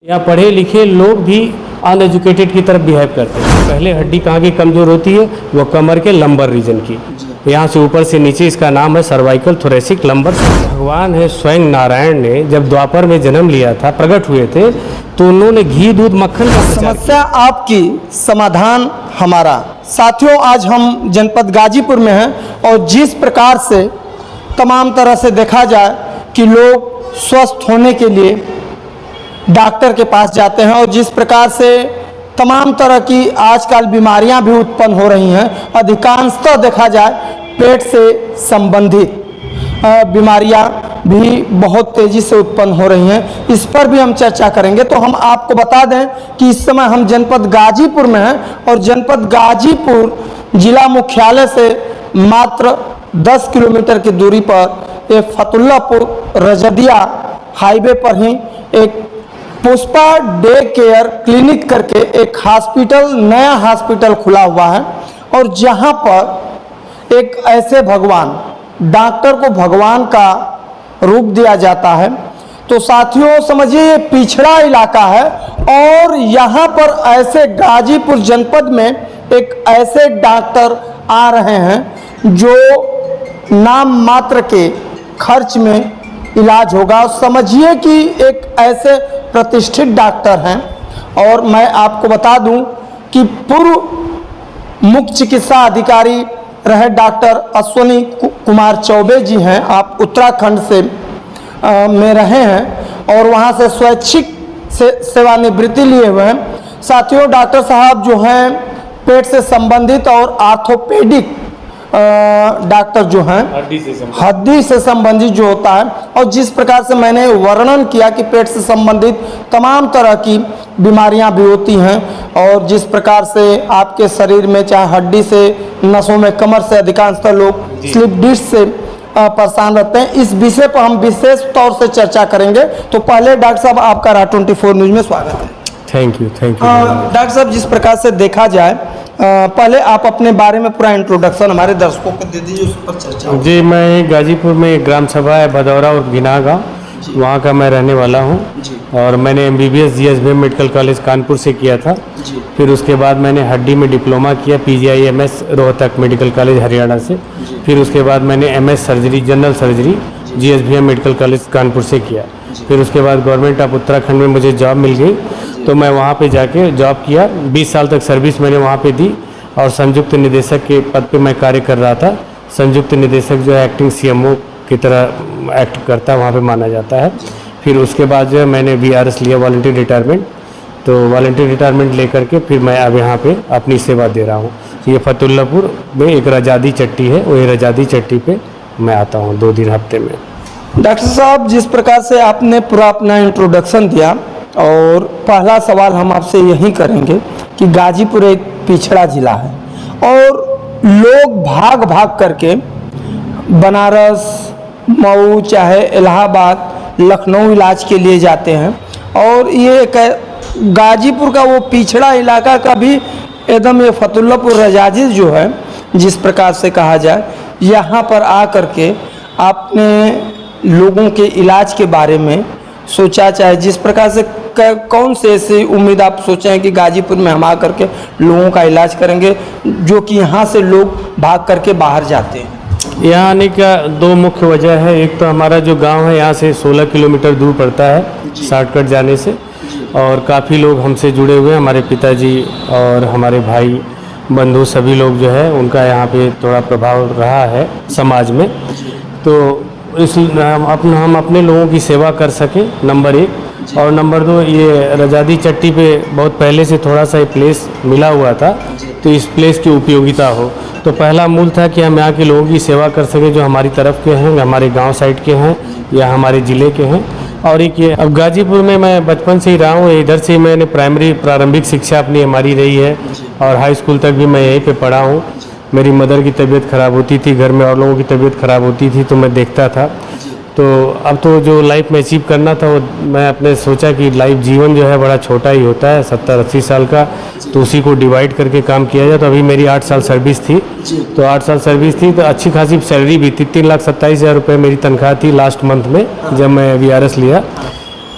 यहाँ पढ़े लिखे लोग भी अनएजुकेटेड की तरफ बिहेव करते हैं। पहले हड्डी कहाँ की कमज़ोर होती है, वो कमर के लंबर रीजन की। यहाँ से ऊपर से नीचे इसका नाम है सर्वाइकल थोरेसिक लंबर। भगवान है स्वयं नारायण ने जब द्वापर में जन्म लिया था, प्रकट हुए थे, तो उन्होंने घी दूध मक्खन का समस्या आपकी, समाधान हमारा। साथियों, आज हम जनपद गाजीपुर में हैं और जिस प्रकार से तमाम तरह से देखा जाए कि लोग स्वस्थ होने के लिए डॉक्टर के पास जाते हैं और जिस प्रकार से तमाम तरह की आजकल बीमारियां भी उत्पन्न हो रही हैं, अधिकांशतः देखा जाए पेट से संबंधित बीमारियां भी बहुत तेज़ी से उत्पन्न हो रही हैं। इस पर भी हम चर्चा करेंगे। तो हम आपको बता दें कि इस समय हम जनपद गाजीपुर में हैं और जनपद गाजीपुर जिला मुख्यालय से मात्र 10 किलोमीटर की दूरी पर एक फतुल्लापुर रजदिया हाईवे पर ही एक पुष्पा डे केयर क्लिनिक करके एक हॉस्पिटल, नया हॉस्पिटल खुला हुआ है और जहां पर एक ऐसे भगवान, डॉक्टर को भगवान का रूप दिया जाता है। तो साथियों समझिए, ये पिछड़ा इलाका है और यहाँ पर ऐसे गाजीपुर जनपद में एक ऐसे डॉक्टर आ रहे हैं जो नाम मात्र के खर्च में इलाज होगा। समझिए कि एक ऐसे प्रतिष्ठित डॉक्टर हैं और मैं आपको बता दूं कि पूर्व मुख्य चिकित्सा अधिकारी रहे डॉक्टर अश्विनी कुमार चौबे जी हैं। आप उत्तराखंड से में रहे हैं और वहां से स्वैच्छिक सेवानिवृत्ति लिए हुए हैं। साथियों, डॉक्टर साहब जो हैं पेट से संबंधित और आर्थोपेडिक डॉक्टर जो हैं, हड्डी से संबंधित जो होता है, और जिस प्रकार से मैंने वर्णन किया कि पेट से संबंधित तमाम तरह की बीमारियां भी होती हैं और जिस प्रकार से आपके शरीर में चाहे हड्डी से, नसों में, कमर से अधिकांशतः लोग स्लिप डिस्क से परेशान रहते हैं। इस विषय पर हम विशेष तौर से चर्चा करेंगे। तो पहले डॉक्टर साहब, आपका राज 24 न्यूज में स्वागत है। Thank you. डॉक्टर साहब, जिस प्रकार से देखा जाए, पहले आप अपने बारे में पूरा इंट्रोडक्शन हमारे दर्शकों को दे दीजिए, उस पर चर्चा। जी, मैं गाजीपुर में एक ग्राम सभा है भदौरा और गिना गाँव, वहाँ का मैं रहने वाला हूँ और मैंने MBBS GSBM medical college Kanpur से किया था। फिर उसके बाद मैंने हड्डी में डिप्लोमा किया PGI-MS Rohtak medical college Haryana से। फिर उसके बाद मैंने MS surgery, general surgery GSBM medical college Kanpur से किया। फिर उसके बाद गवर्नमेंट ऑफ उत्तराखंड में मुझे जॉब मिल गई तो मैं वहाँ पे जाके जॉब किया। 20 साल तक सर्विस मैंने वहाँ पे दी और संयुक्त निदेशक के पद पे मैं कार्य कर रहा था। संयुक्त निदेशक जो है एक्टिंग CMO की तरह एक्ट करता है, वहाँ पे माना जाता है। फिर उसके बाद जो है मैंने VRS लिया, वॉलंटियर रिटायरमेंट। तो वॉलंटियर रिटायरमेंट लेकर के फिर मैं अब यहाँ पे अपनी सेवा दे रहा हूँ। ये फतुल्लापुर में एक रजादी चट्टी है, वही रजादी चट्टी पे मैं आता हूँ 2 दिन हफ्ते में। डॉक्टर साहब, जिस प्रकार से आपने पूरा अपना इंट्रोडक्शन दिया और पहला सवाल हम आपसे यही करेंगे कि गाजीपुर एक पिछड़ा जिला है और लोग भाग भाग करके बनारस, मऊ, चाहे इलाहाबाद, लखनऊ इलाज के लिए जाते हैं और ये गाजीपुर का वो पिछड़ा इलाका का भी एकदम ये फतुल्लापुर रजादी जो है, जिस प्रकार से कहा जाए, यहाँ पर आ करके आपने लोगों के इलाज के बारे में सोचा, चाहे जिस प्रकार से कौन से ऐसी उम्मीद आप सोचे हैं कि गाजीपुर में हम आ करके लोगों का इलाज करेंगे, जो कि यहाँ से लोग भाग करके बाहर जाते हैं? यहाँ आने का 2 मुख्य वजह है। एक तो हमारा जो गांव है यहाँ से 16 किलोमीटर दूर पड़ता है शॉर्टकट जाने से, और काफ़ी लोग हमसे जुड़े हुए हैं। हमारे पिताजी और हमारे भाई बंधु सभी लोग जो है उनका यहाँ पे थोड़ा प्रभाव रहा है समाज में। तो इस हम अपने लोगों की सेवा कर सकें, नंबर 1, और नंबर 2 ये रजादी चट्टी पे बहुत पहले से थोड़ा सा प्लेस मिला हुआ था, तो इस प्लेस की उपयोगिता हो। तो पहला मूल था कि हम यहाँ के लोगों की सेवा कर सकें जो हमारी तरफ के हैं, हमारे गांव साइड के हैं या हमारे ज़िले के हैं। और एक ये, अब गाजीपुर में मैं बचपन से ही रहा हूँ, इधर से मैंने प्रारंभिक शिक्षा अपनी हमारी रही है और हाई स्कूल तक भी मैं यहीं पे पढ़ा हूँ। मेरी मदर की तबीयत ख़राब होती थी, घर में और लोगों की तबीयत ख़राब होती थी, तो मैं देखता था। तो अब तो जो लाइफ में अचीव करना था वो मैं अपने सोचा कि लाइफ जीवन जो है बड़ा छोटा ही होता है, 70-80 साल का, तो उसी को डिवाइड करके काम किया जाए। तो अभी मेरी 8 साल सर्विस थी, तो 8 साल सर्विस थी तो अच्छी खासी सैलरी भी थी। 3,27,000 रुपये मेरी तनख्वाह थी लास्ट मंथ में जब मैं VRS लिया।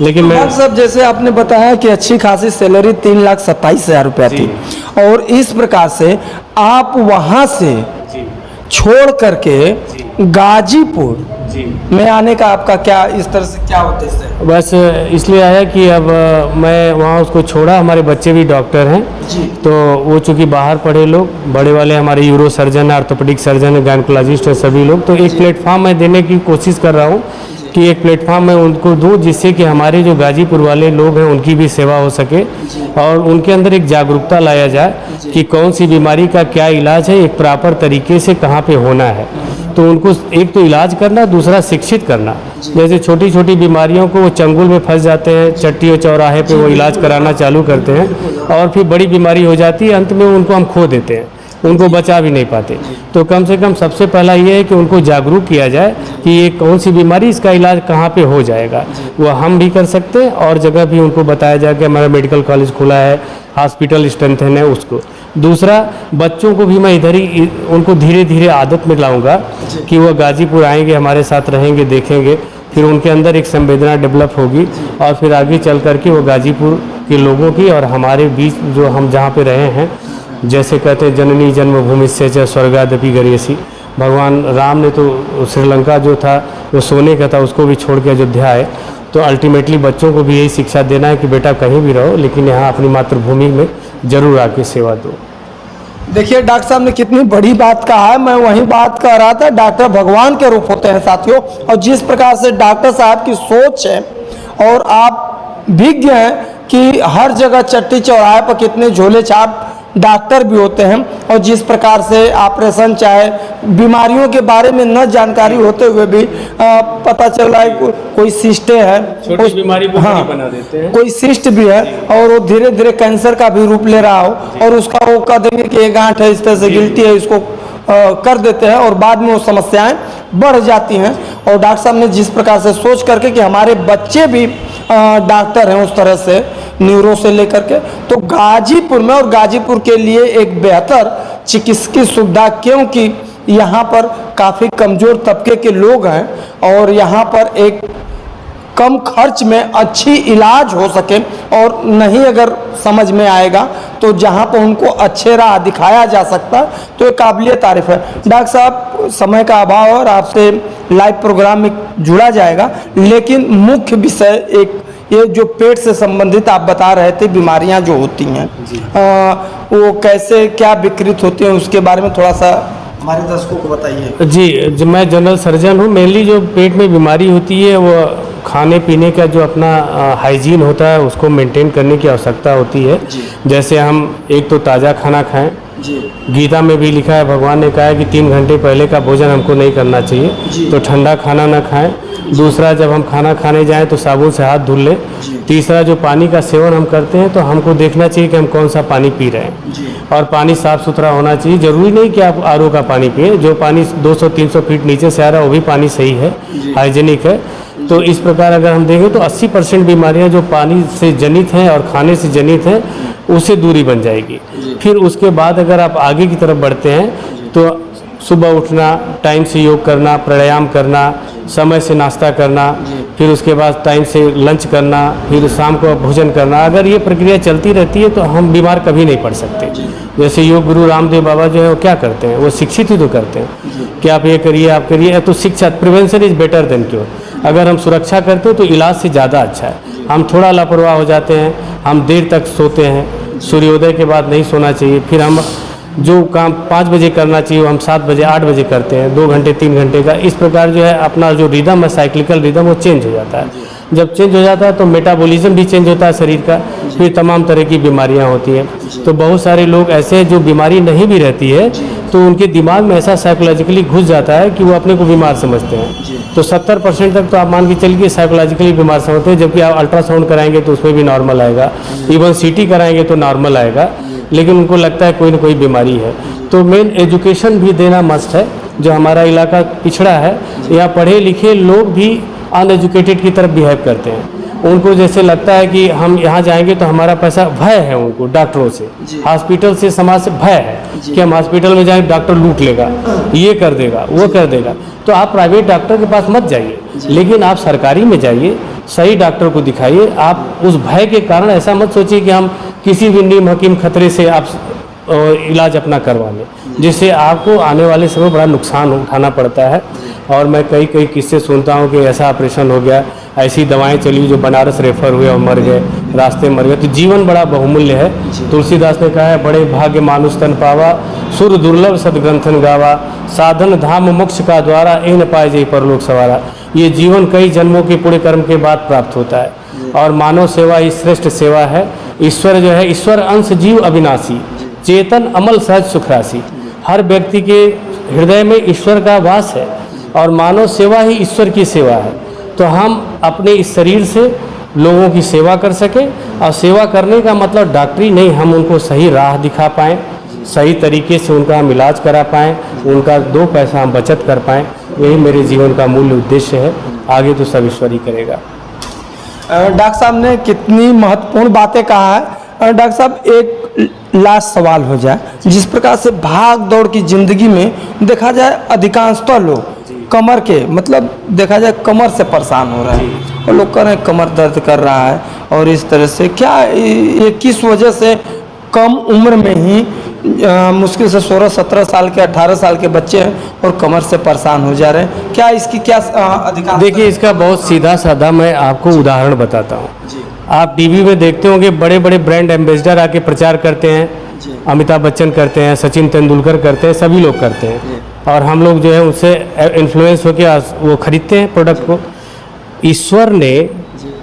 लेकिन मैं डॉक्टर साहब जैसे आपने बताया कि अच्छी खासी सैलरी 3,27,000 रुपया थी, और इस प्रकार से आप वहाँ से छोड़ करके गाजीपुर में आने का आपका क्या, इस तरह से क्या उद्देश्य है? बस इसलिए आया कि अब मैं वहाँ उसको छोड़ा, हमारे बच्चे भी डॉक्टर हैं जी। तो वो चूँकि बाहर पढ़े लोग, बड़े वाले हमारे यूरो सर्जन है, ऑर्थोपेडिक सर्जन है, गायनकोलॉजिस्ट है, सभी लोग, तो एक प्लेटफॉर्म मैं देने की कोशिश कर रहा हूँ कि एक प्लेटफॉर्म मैं उनको दूँ जिससे कि हमारे जो गाजीपुर वाले लोग हैं उनकी भी सेवा हो सके और उनके अंदर एक जागरूकता लाया जाए कि कौन सी बीमारी का क्या इलाज है, एक प्रॉपर तरीके से कहाँ पे होना है। तो उनको एक तो इलाज करना, दूसरा शिक्षित करना। जैसे छोटी छोटी बीमारियों को वो चंगुल में फंस जाते हैं, चट्टी और चौराहे पे वो इलाज कराना चालू करते हैं और फिर बड़ी बीमारी हो जाती है, अंत में उनको हम खो देते हैं, उनको बचा भी नहीं पाते। तो कम से कम सबसे पहला ये है कि उनको जागरूक किया जाए कि ये कौन सी बीमारी, इसका इलाज कहाँ पे हो जाएगा, वो हम भी कर सकते हैं और जगह भी उनको बताया जाए कि हमारा मेडिकल कॉलेज खुला है, हॉस्पिटल स्ट्रेंथन है उसको। दूसरा, बच्चों को भी मैं इधर ही उनको धीरे धीरे आदत में लाऊंगा कि वो गाजीपुर आएंगे, हमारे साथ रहेंगे, देखेंगे, फिर उनके अंदर एक संवेदना डेवलप होगी और फिर आगे चल करके वो गाजीपुर के लोगों की और हमारे बीच जो हम जहाँ पे रहे हैं, जैसे कहते हैं जननी जन्मभूमि से च स्वर्गादपि गरीयसी, भगवान राम ने तो श्रीलंका जो था वो सोने का था, उसको भी छोड़ के अयोध्या आए। तो अल्टीमेटली बच्चों को भी यही शिक्षा देना है कि बेटा कहीं भी रहो लेकिन यहाँ अपनी मातृभूमि में जरूर आके सेवा दो। देखिए डॉक्टर साहब ने कितनी बड़ी बात कहा है, मैं वही बात कर रहा था। डॉक्टर भगवान के रूप होते हैं साथियों, और जिस प्रकार से डॉक्टर साहब की सोच है और आप विज्ञ हैं कि हर जगह चट्टी चौराहे पर कितने झोले छाप डॉक्टर भी होते हैं, और जिस प्रकार से ऑपरेशन चाहे बीमारियों के बारे में न जानकारी होते हुए भी पता चल रहा है कोई सिस्ट है, छोटी बीमारी को बड़ी बना देते हैं, कोई सिस्ट भी है और वो धीरे धीरे कैंसर का भी रूप ले रहा हो और उसका वो कह देंगे कि ये गांठ है, इस तरह से गिल्टी है, इसको कर देते हैं और बाद में वो समस्याएं बढ़ जाती हैं। और डॉक्टर साहब ने जिस प्रकार से सोच करके कि हमारे बच्चे भी डॉक्टर हैं उस तरह से न्यूरो से लेकर के, तो गाजीपुर में और गाजीपुर के लिए एक बेहतर चिकित्सकीय सुविधा, क्योंकि यहाँ पर काफ़ी कमज़ोर तबके के लोग हैं और यहाँ पर एक कम खर्च में अच्छी इलाज हो सके, और नहीं अगर समझ में आएगा तो जहाँ पर उनको अच्छे राह दिखाया जा सकता तो ये काबिलियत तारीफ है। डॉक्टर साहब समय का अभाव है और आपसे लाइव प्रोग्राम में जुड़ा जाएगा, लेकिन मुख्य विषय एक ये जो पेट से संबंधित आप बता रहे थे बीमारियां जो होती हैं वो कैसे क्या विकृत होती हैं, उसके बारे में थोड़ा सा हमारे दर्शकों को बताइए। जी, मैं जनरल सर्जन हूँ। मेनली जो पेट में बीमारी होती है वो खाने पीने का जो अपना हाइजीन होता है उसको मेंटेन करने की आवश्यकता होती है। जैसे हम एक तो ताज़ा खाना खाएं, गीता में भी लिखा है, भगवान ने कहा है कि 3 घंटे पहले का भोजन हमको नहीं करना चाहिए, तो ठंडा खाना ना खाएं। दूसरा, जब हम खाना खाने जाएं तो साबुन से हाथ धुल लें। तीसरा, जो पानी का सेवन हम करते हैं तो हमको देखना चाहिए कि हम कौन सा पानी पी रहे हैं और पानी साफ़ सुथरा होना चाहिए। ज़रूरी नहीं कि आप आरओ का पानी पिए, जो पानी 200-300 फीट नीचे से आ रहा है वो भी पानी सही है, हाइजीनिक है। तो इस प्रकार अगर हम देखें तो 80% बीमारियां जो पानी से जनित हैं और खाने से जनित हैं उससे दूरी बन जाएगी। फिर उसके बाद अगर आप आगे की तरफ बढ़ते हैं तो सुबह उठना, टाइम से योग करना, प्राणायाम करना, समय से नाश्ता करना, फिर उसके बाद टाइम से लंच करना, फिर शाम को भोजन करना, अगर ये प्रक्रिया चलती रहती है तो हम बीमार कभी नहीं पड़ सकते। जैसे योग गुरु रामदेव बाबा जो है वो क्या करते हैं, वो शिक्षित ही तो करते हैं कि आप ये करिए, आप करिए। तो शिक्षा, prevention is better than cure. अगर हम सुरक्षा करते हैं तो इलाज से ज़्यादा अच्छा है। हम थोड़ा लापरवाह हो जाते हैं, हम देर तक सोते हैं, सूर्योदय के बाद नहीं सोना चाहिए, फिर हम जो काम 5 बजे करना चाहिए हम 7 बजे 8 बजे करते हैं, 2 घंटे 3 घंटे का। इस प्रकार जो है अपना जो रिदम है, साइक्लिकल रिदम, वो चेंज हो जाता है। जब चेंज हो जाता है तो मेटाबॉलिज्म भी चेंज होता है शरीर का, फिर तमाम तरह की बीमारियां होती हैं। तो बहुत सारे लोग ऐसे हैं जो बीमारी नहीं भी रहती है तो उनके दिमाग में ऐसा साइकोलॉजिकली घुस जाता है कि वो अपने को बीमार समझते हैं। तो 70% तक तो आप मान के चलिए साइकोलॉजिकली बीमार समझते हैं, जबकि आप अल्ट्रासाउंड कराएंगे तो उसमें भी नॉर्मल आएगा, इवन सीटी कराएंगे तो नॉर्मल आएगा, लेकिन उनको लगता है कोई ना कोई बीमारी है। तो मेन एजुकेशन भी देना मस्ट है। जो हमारा इलाका पिछड़ा है, यहाँ पढ़े लिखे लोग भी अनएजुकेटेड की तरफ बिहेव करते हैं। उनको जैसे लगता है कि हम यहाँ जाएंगे तो हमारा पैसा, भय है उनको डॉक्टरों से, हॉस्पिटल से, समाज से भय है कि हम हॉस्पिटल में जाएंगे डॉक्टर लूट लेगा, ये कर देगा, वो कर देगा। तो आप प्राइवेट डॉक्टर के पास मत जाइए, लेकिन आप सरकारी में जाइए। सही डॉक्टर को दिखाइए। आप उस भय के कारण ऐसा मत सोचिए कि हम किसी भी नीम हकीम खतरे से आप इलाज अपना करवा लें, जिससे आपको आने वाले समय बड़ा नुकसान उठाना पड़ता है। और मैं कई किस्से सुनता हूँ कि ऐसा ऑपरेशन हो गया, ऐसी दवाएं चली जो बनारस रेफर हुए और मर गए, रास्ते मर गए। तो जीवन बड़ा बहुमूल्य है। तुलसीदास ने कहा है, बड़े भाग्य मानुष तन पावा, सुर दुर्लभ सदग्रंथन गावा, साधन धाम मोक्ष का द्वारा ए न पाए जय परलोक सवारा। ये जीवन कई जन्मों के पुण्य कर्म के बाद प्राप्त होता है, और मानव सेवा ही श्रेष्ठ सेवा है। ईश्वर जो है, ईश्वर अंश जीव अविनाशी, चेतन अमल सहज सुखराशि। हर व्यक्ति के हृदय में ईश्वर का वास है, और मानव सेवा ही ईश्वर की सेवा है। तो हम अपने इस शरीर से लोगों की सेवा कर सकें, और सेवा करने का मतलब डॉक्टरी नहीं, हम उनको सही राह दिखा पाएँ, सही तरीके से उनका हम इलाज करा पाएँ, उनका 2 पैसा हम बचत कर पाएँ। यही मेरे जीवन का मूल उद्देश्य है। आगे तो सब ईश्वर ही करेगा। डॉक्टर साहब ने कितनी महत्वपूर्ण बातें कहा है। डॉक्टर साहब, एक लास्ट सवाल हो जाए, जिस प्रकार से भाग दौड़ की जिंदगी में देखा जाए अधिकांशतः लोग कमर के मतलब देखा जाए कमर से परेशान हो रहे हैं, और लोग कह रहे हैं कमर दर्द कर रहा है, और इस तरह से क्या ये किस वजह से कम उम्र में ही मुश्किल से 16-17 साल के 18 साल के बच्चे हैं और कमर से परेशान हो जा रहे हैं? क्या इसकी क्या अधिकार? देखिए, इसका बहुत सीधा साधा मैं आपको उदाहरण बताता हूँ। आप टीवी में देखते होंगे, बड़े बड़े ब्रांड एम्बेसडर आके प्रचार करते हैं, अमिताभ बच्चन करते हैं, सचिन तेंदुलकर करते हैं, सभी लोग करते हैं, और हम लोग जो है उनसे इन्फ्लुएंस होकर वो खरीदते हैं प्रोडक्ट को। ईश्वर ने,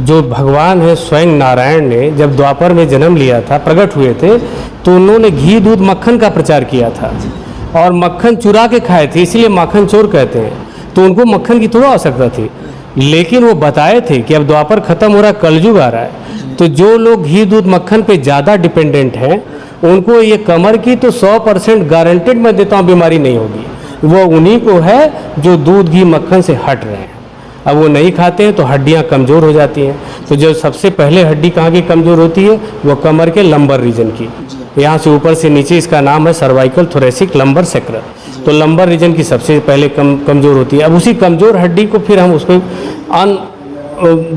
जो भगवान है स्वयं नारायण ने, जब द्वापर में जन्म लिया था, प्रकट हुए थे, तो उन्होंने घी दूध मक्खन का प्रचार किया था, और मक्खन चुरा के खाए थे, इसलिए माखन चोर कहते हैं। तो उनको मक्खन की थोड़ा आवश्यकता थी, लेकिन वो बताए थे कि अब द्वापर खत्म हो रहा, कलयुग आ रहा है। तो जो लोग घी दूध मक्खन पे ज़्यादा डिपेंडेंट हैं, उनको ये कमर की तो 100% गारंटेड मैं देता हूँ बीमारी नहीं होगी। वो उन्हीं को है जो दूध घी मक्खन से हट रहे हैं। अब वो नहीं खाते हैं तो हड्डियाँ कमज़ोर हो जाती हैं। तो जो सबसे पहले हड्डी कहाँ की कमज़ोर होती है, वो कमर के लंबर रीजन की, यहाँ से ऊपर से नीचे, इसका नाम है सर्वाइकल थोरेसिक लंबर सेक्रल। तो लंबर रीजन की सबसे पहले कमज़ोर होती है। अब उसी कमज़ोर हड्डी को फिर हम उसको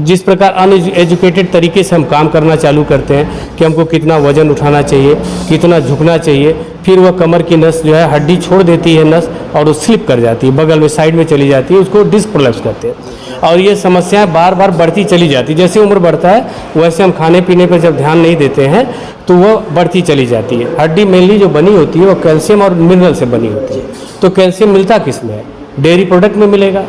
जिस प्रकार अनएजुकेटेड तरीके से हम काम करना चालू करते हैं कि हमको कितना वजन उठाना चाहिए, कितना झुकना चाहिए, फिर वह कमर की नस जो है हड्डी छोड़ देती है नस, और वो स्लिप कर जाती है, बगल में साइड में चली जाती है, उसको डिस्क प्रोलैप्स कहते हैं। और ये समस्याएं बार बार बढ़ती चली जाती है। जैसे उम्र बढ़ता है वैसे हम खाने पीने पर जब ध्यान नहीं देते हैं तो वह बढ़ती चली जाती है। हड्डी मेनली जो बनी होती है वो कैल्शियम और मिनरल से बनी होती है। तो कैल्शियम मिलता किस में है? डेयरी प्रोडक्ट में मिलेगा,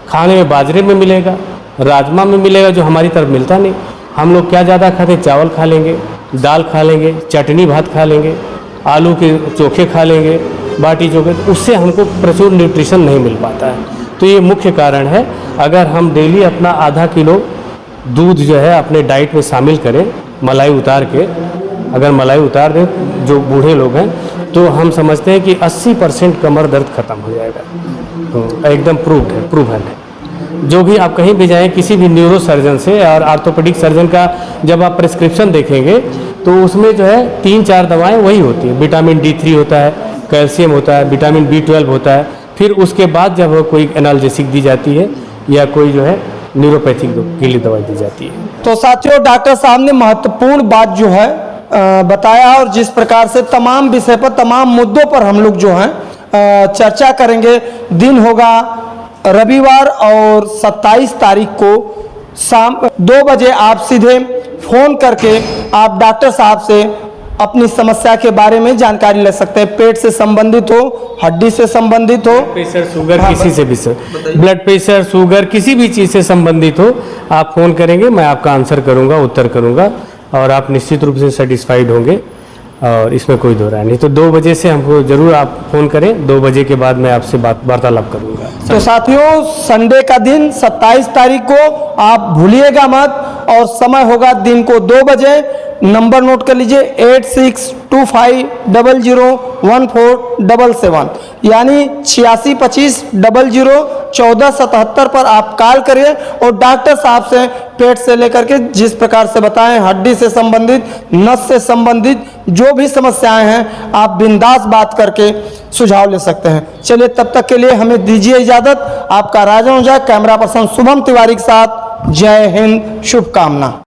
खाने में बाजरे में मिलेगा, राजमा में मिलेगा, जो हमारी तरफ मिलता नहीं। हम लोग क्या ज़्यादा खाते हैं? चावल खा लेंगे, दाल खा लेंगे, चटनी भात खा लेंगे, आलू के चोखे खा लेंगे, बाटी चोखे, उससे हमको प्रचुर न्यूट्रिशन नहीं मिल पाता है। तो ये मुख्य कारण है। अगर हम डेली अपना आधा किलो दूध जो है अपने डाइट में शामिल करें, मलाई उतार के, अगर मलाई उतार दें जो बूढ़े लोग हैं, तो हम समझते हैं कि 80% कमर दर्द खत्म हो जाएगा। तो एकदम प्रूवन है। जो भी आप कहीं भी जाएं, किसी भी न्यूरो सर्जन से और आर्थोपेडिक सर्जन का जब आप प्रिस्क्रिप्शन देखेंगे तो उसमें जो है 3-4 दवाएं वही होती है। विटामिन D3 होता है, कैल्शियम होता है, विटामिन B12 होता है, फिर उसके बाद जब कोई एनाल्जेसिक दी जाती है या कोई जो है न्यूरोपैथिक के लिए दवाई दी जाती है। तो साथियों, डॉक्टर साहब ने महत्वपूर्ण बात जो है बताया, और जिस प्रकार से तमाम विषय पर, तमाम मुद्दों पर हम लोग जो हैं चर्चा करेंगे। दिन होगा रविवार और 27 तारीख को शाम 2 बजे आप सीधे फ़ोन करके आप डॉक्टर साहब से अपनी समस्या के बारे में जानकारी ले सकते हैं। पेट से संबंधित हो, हड्डी से संबंधित हो, प्रेशर, शुगर, किसी से भी सर, ब्लड प्रेशर, शुगर, किसी भी चीज़ से संबंधित हो, आप फ़ोन करेंगे, मैं आपका आंसर करूंगा, उत्तर करूंगा, और आप निश्चित रूप से सेटिस्फाइड होंगे, और इसमें कोई दो राय नहीं। तो 2 बजे से हमको ज़रूर आप फ़ोन करें, 2 बजे के बाद मैं आपसे वार्तालाप करूँगा। तो साथियों, संडे का दिन 27 तारीख को आप भूलिएगा मत, और समय होगा दिन को 2 बजे। नंबर नोट कर लीजिए 8625001477, यानी 8625001477 पर आप कॉल करिए, और डॉक्टर साहब से पेट से लेकर के जिस प्रकार से बताएं, हड्डी से संबंधित, नस से संबंधित जो भी समस्याएं हैं, आप बिंदास बात करके सुझाव ले सकते हैं। चलिए, तब तक के लिए हमें दीजिए इजाज़त। आपका राजन ओझा, कैमरा पर्सन शुभम तिवारी के साथ जय हिंद, शुभकामना।